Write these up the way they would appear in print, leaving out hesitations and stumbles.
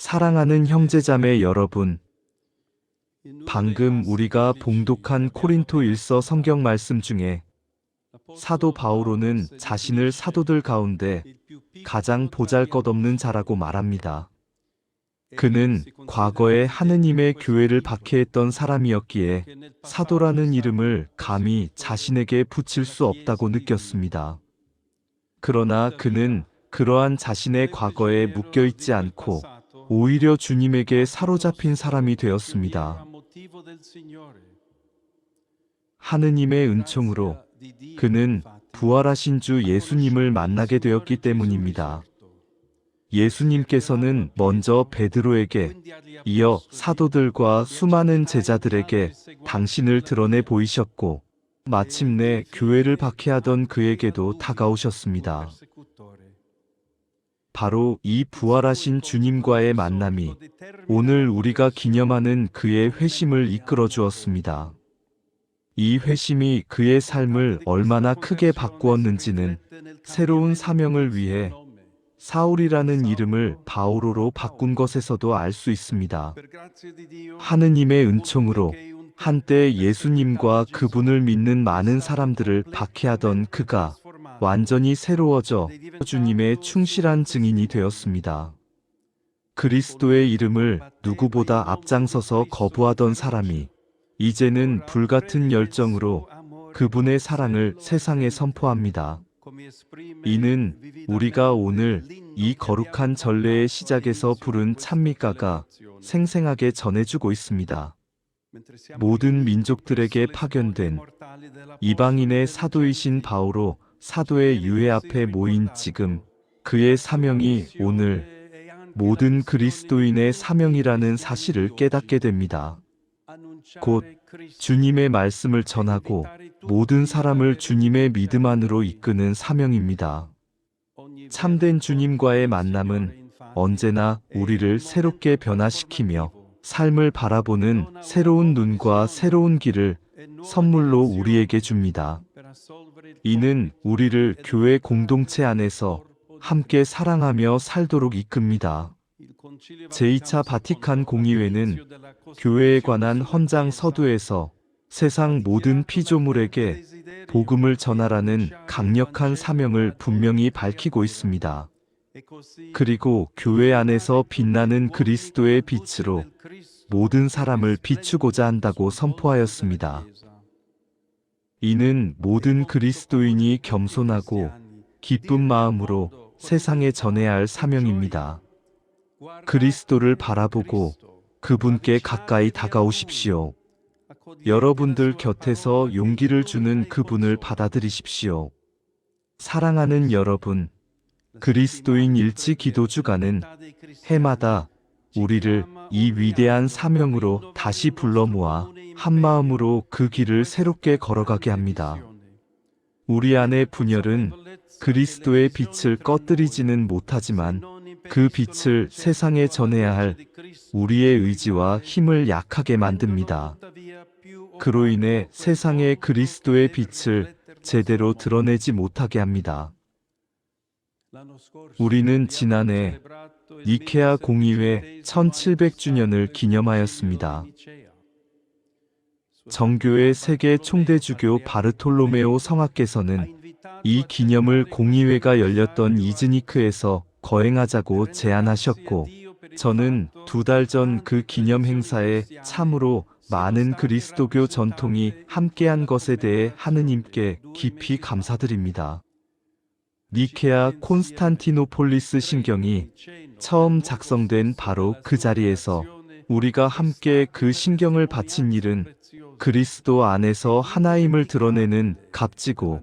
사랑하는 형제자매 여러분, 방금 우리가 봉독한 코린토 1서 성경 말씀 중에 사도 바오로는 자신을 사도들 가운데 가장 보잘것없는 자라고 말합니다. 그는 과거에 하느님의 교회를 박해했던 사람이었기에 사도라는 이름을 감히 자신에게 붙일 수 없다고 느꼈습니다. 그러나 그는 그러한 자신의 과거에 묶여있지 않고 오히려 주님에게 사로잡힌 사람이 되었습니다. 하느님의 은총으로 그는 부활하신 주 예수님을 만나게 되었기 때문입니다. 예수님께서는 먼저 베드로에게 이어 사도들과 수많은 제자들에게 당신을 드러내 보이셨고 마침내 교회를 박해하던 그에게도 다가오셨습니다. 바로 이 부활하신 주님과의 만남이 오늘 우리가 기념하는 그의 회심을 이끌어 주었습니다. 이 회심이 그의 삶을 얼마나 크게 바꾸었는지는 새로운 사명을 위해 사울이라는 이름을 바오로로 바꾼 것에서도 알 수 있습니다. 하느님의 은총으로 한때 예수님과 그분을 믿는 많은 사람들을 박해하던 그가 완전히 새로워져 주님의 충실한 증인이 되었습니다. 그리스도의 이름을 누구보다 앞장서서 거부하던 사람이 이제는 불같은 열정으로 그분의 사랑을 세상에 선포합니다. 이는 우리가 오늘 이 거룩한 전례의 시작에서 부른 찬미가가 생생하게 전해주고 있습니다. 모든 민족들에게 파견된 이방인의 사도이신 바오로 사도의 유해 앞에 모인 지금 그의 사명이 오늘 모든 그리스도인의 사명이라는 사실을 깨닫게 됩니다. 곧 주님의 말씀을 전하고 모든 사람을 주님의 믿음 안으로 이끄는 사명입니다. 참된 주님과의 만남은 언제나 우리를 새롭게 변화시키며 삶을 바라보는 새로운 눈과 새로운 길을 선물로 우리에게 줍니다. 이는 우리를 교회 공동체 안에서 함께 사랑하며 살도록 이끕니다. 제2차 바티칸 공의회는 교회에 관한 헌장 서두에서 세상 모든 피조물에게 복음을 전하라는 강력한 사명을 분명히 밝히고 있습니다. 그리고 교회 안에서 빛나는 그리스도의 빛으로 모든 사람을 비추고자 한다고 선포하였습니다. 이는 모든 그리스도인이 겸손하고 기쁜 마음으로 세상에 전해야 할 사명입니다. 그리스도를 바라보고 그분께 가까이 다가오십시오. 여러분들 곁에서 용기를 주는 그분을 받아들이십시오. 사랑하는 여러분, 그리스도인 일치 기도 주간은 해마다 우리를 이 위대한 사명으로 다시 불러 모아 한 마음으로 그 길을 새롭게 걸어가게 합니다. 우리 안의 분열은 그리스도의 빛을 꺼뜨리지는 못하지만 그 빛을 세상에 전해야 할 우리의 의지와 힘을 약하게 만듭니다. 그로 인해 세상에 그리스도의 빛을 제대로 드러내지 못하게 합니다. 우리는 지난해 니케아 공의회 1700주년을 기념하였습니다. 정교의 세계 총대주교 바르톨로메오 성하께서는 이 기념을 공의회가 열렸던 이즈니크에서 거행하자고 제안하셨고, 저는 2달 전 그 기념 행사에 참으로 많은 그리스도교 전통이 함께한 것에 대해 하느님께 깊이 감사드립니다. 니케아 콘스탄티노폴리스 신경이 처음 작성된 바로 그 자리에서 우리가 함께 그 신경을 바친 일은 그리스도 안에서 하나임을 드러내는 값지고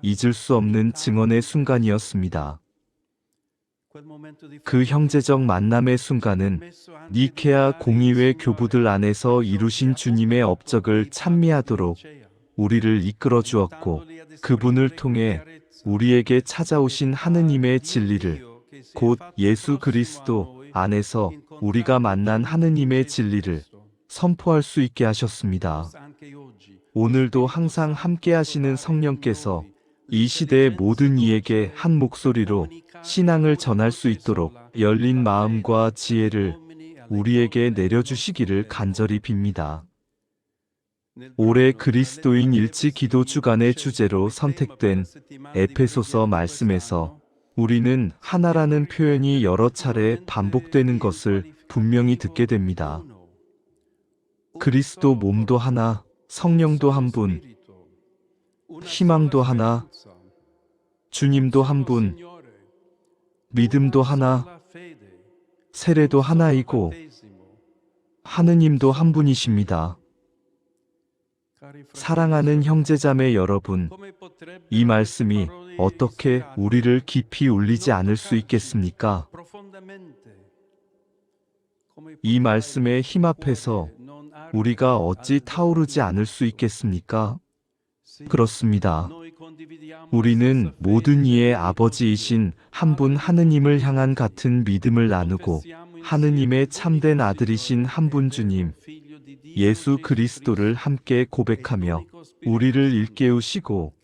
잊을 수 없는 증언의 순간이었습니다. 그 형제적 만남의 순간은 니케아 공의회 교부들 안에서 이루신 주님의 업적을 찬미하도록 우리를 이끌어 주었고, 그분을 통해 우리에게 찾아오신 하느님의 진리를, 곧 예수 그리스도 안에서 우리가 만난 하느님의 진리를 선포할 수 있게 하셨습니다. 오늘도 항상 함께 하시는 성령께서 이 시대의 모든 이에게 한 목소리로 신앙을 전할 수 있도록 열린 마음과 지혜를 우리에게 내려주시기를 간절히 빕니다. 올해 그리스도인 일치 기도 주간의 주제로 선택된 에페소서 말씀에서 우리는 하나라는 표현이 여러 차례 반복되는 것을 분명히 듣게 됩니다. 그리스도 몸도 하나, 성령도 한 분, 희망도 하나, 주님도 한 분, 믿음도 하나, 세례도 하나이고 하느님도 한 분이십니다. 사랑하는 형제자매 여러분, 이 말씀이 어떻게 우리를 깊이 울리지 않을 수 있겠습니까? 이 말씀의 힘 앞에서 우리가 어찌 타오르지 않을 수 있겠습니까? 그렇습니다. 우리는 모든 이의 아버지이신 한 분 하느님을 향한 같은 믿음을 나누고 하느님의 참된 아들이신 한 분 주님, 예수 그리스도를 함께 고백하며 우리를 일깨우시고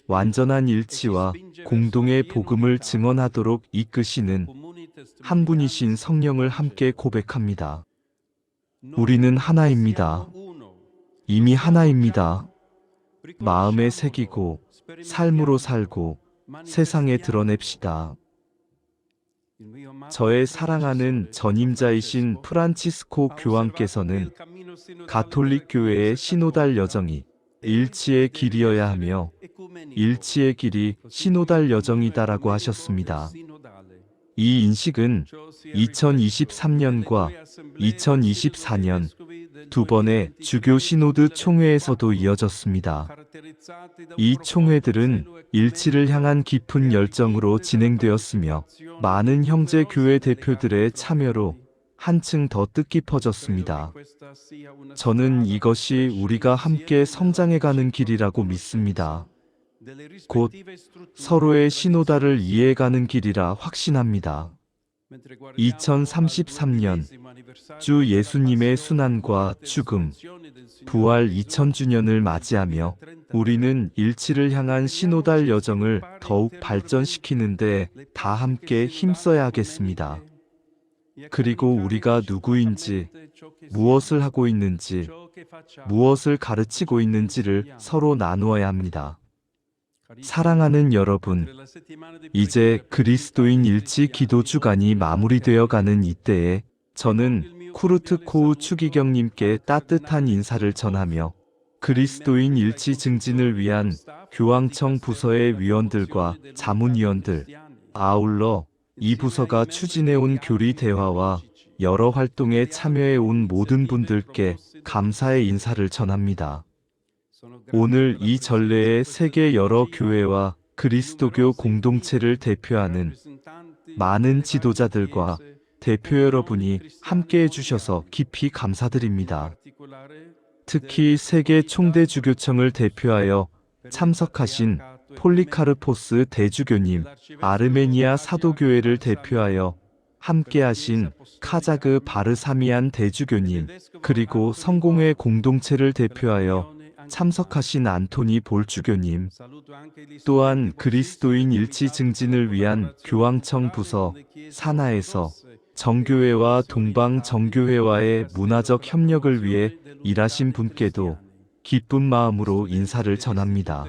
완전한 일치와 공동의 복음을 증언하도록 이끄시는 한 분이신 성령을 함께 고백합니다. 우리는 하나입니다. 이미 하나입니다. 마음에 새기고 삶으로 살고 세상에 드러냅시다. 저의 사랑하는 전임자이신 프란치스코 교황께서는 가톨릭 교회의 신오달 여정이 일치의 길이어야 하며 일치의 길이 신오달 여정이다라고 하셨습니다. 이 인식은 2023년과 2024년 두 번의 주교 시노드 총회에서도 이어졌습니다. 이 총회들은 일치를 향한 깊은 열정으로 진행되었으며 많은 형제 교회 대표들의 참여로 한층 더 뜻깊어졌습니다. 저는 이것이 우리가 함께 성장해가는 길이라고 믿습니다. 곧 서로의 신오다를 이해해가는 길이라 확신합니다. 2033년 주 예수님의 순환과 죽음, 부활 2000주년을 맞이하며 우리는 일치를 향한 신오달 여정을 더욱 발전시키는데 다 함께 힘써야 하겠습니다. 그리고 우리가 누구인지, 무엇을 하고 있는지, 무엇을 가르치고 있는지를 서로 나누어야 합니다. 사랑하는 여러분, 이제 그리스도인 일치 기도 주간이 마무리되어 가는 이때에 저는 쿠르트코우 추기경님께 따뜻한 인사를 전하며 그리스도인 일치 증진을 위한 교황청 부서의 위원들과 자문위원들, 아울러 이 부서가 추진해온 교리 대화와 여러 활동에 참여해온 모든 분들께 감사의 인사를 전합니다. 오늘 이 전례에 세계 여러 교회와 그리스도교 공동체를 대표하는 많은 지도자들과 대표 여러분이 함께 해주셔서 깊이 감사드립니다. 특히 세계 총대주교청을 대표하여 참석하신 폴리카르포스 대주교님, 아르메니아 사도교회를 대표하여 함께하신 카자그 바르사미안 대주교님, 그리고 성공회 공동체를 대표하여 참석하신 안토니 볼주교님, 또한 그리스도인 일치 증진을 위한 교황청 부서 산하에서 정교회와 동방 정교회와의 문화적 협력을 위해 일하신 분께도 기쁜 마음으로 인사를 전합니다.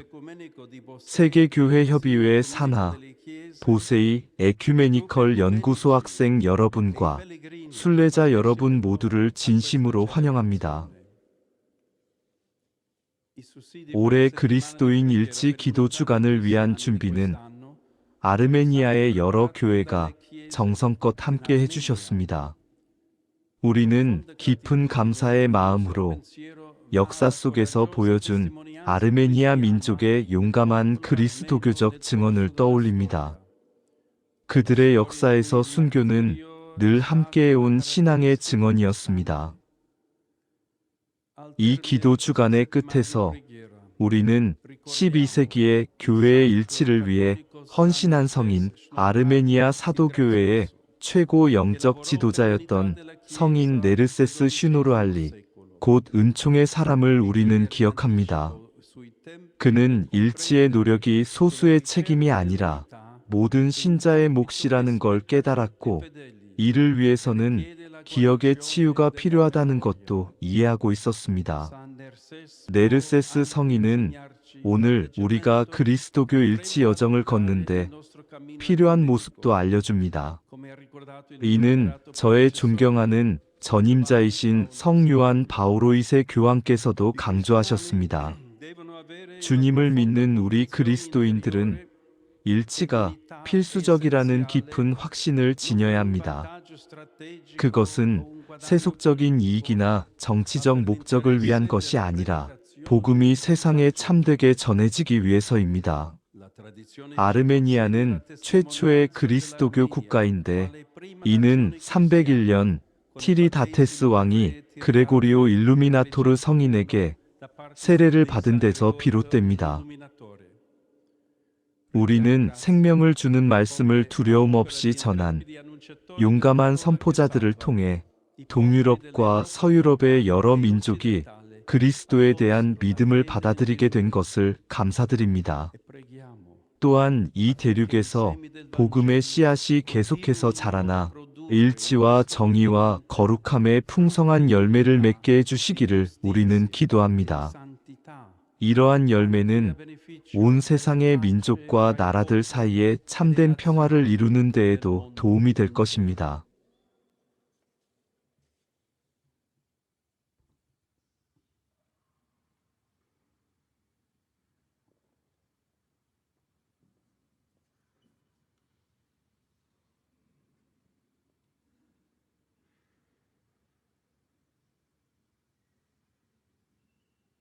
세계교회협의회 산하, 보세이 에큐메니컬 연구소 학생 여러분과 순례자 여러분 모두를 진심으로 환영합니다. 올해 그리스도인 일치 기도 주간을 위한 준비는 아르메니아의 여러 교회가 정성껏 함께 해주셨습니다. 우리는 깊은 감사의 마음으로 역사 속에서 보여준 아르메니아 민족의 용감한 그리스도교적 증언을 떠올립니다. 그들의 역사에서 순교는 늘 함께해온 신앙의 증언이었습니다. 이 기도 주간의 끝에서 우리는 12세기의 교회의 일치를 위해 헌신한 성인 아르메니아 사도교회의 최고 영적 지도자였던 성인 네르세스 슈노르알리, 곧 은총의 사람을 우리는 기억합니다. 그는 일치의 노력이 소수의 책임이 아니라 모든 신자의 몫이라는 걸 깨달았고, 이를 위해서는 기억의 치유가 필요하다는 것도 이해하고 있었습니다. 네르세스 성인은 오늘 우리가 그리스도교 일치 여정을 걷는데 필요한 모습도 알려줍니다. 이는 저의 존경하는 전임자이신 성 요한 바오로이세 교황께서도 강조하셨습니다. 주님을 믿는 우리 그리스도인들은 일치가 필수적이라는 깊은 확신을 지녀야 합니다. 그것은 세속적인 이익이나 정치적 목적을 위한 것이 아니라 복음이 세상에 참되게 전해지기 위해서입니다. 아르메니아는 최초의 그리스도교 국가인데 이는 301년 티리다테스 왕이 그레고리오 일루미나토르 성인에게 세례를 받은 데서 비롯됩니다. 우리는 생명을 주는 말씀을 두려움 없이 전한 용감한 선포자들을 통해 동유럽과 서유럽의 여러 민족이 그리스도에 대한 믿음을 받아들이게 된 것을 감사드립니다. 또한 이 대륙에서 복음의 씨앗이 계속해서 자라나 일치와 정의와 거룩함의 풍성한 열매를 맺게 해주시기를 우리는 기도합니다. 이러한 열매는 온 세상의 민족과 나라들 사이에 참된 평화를 이루는 데에도 도움이 될 것입니다.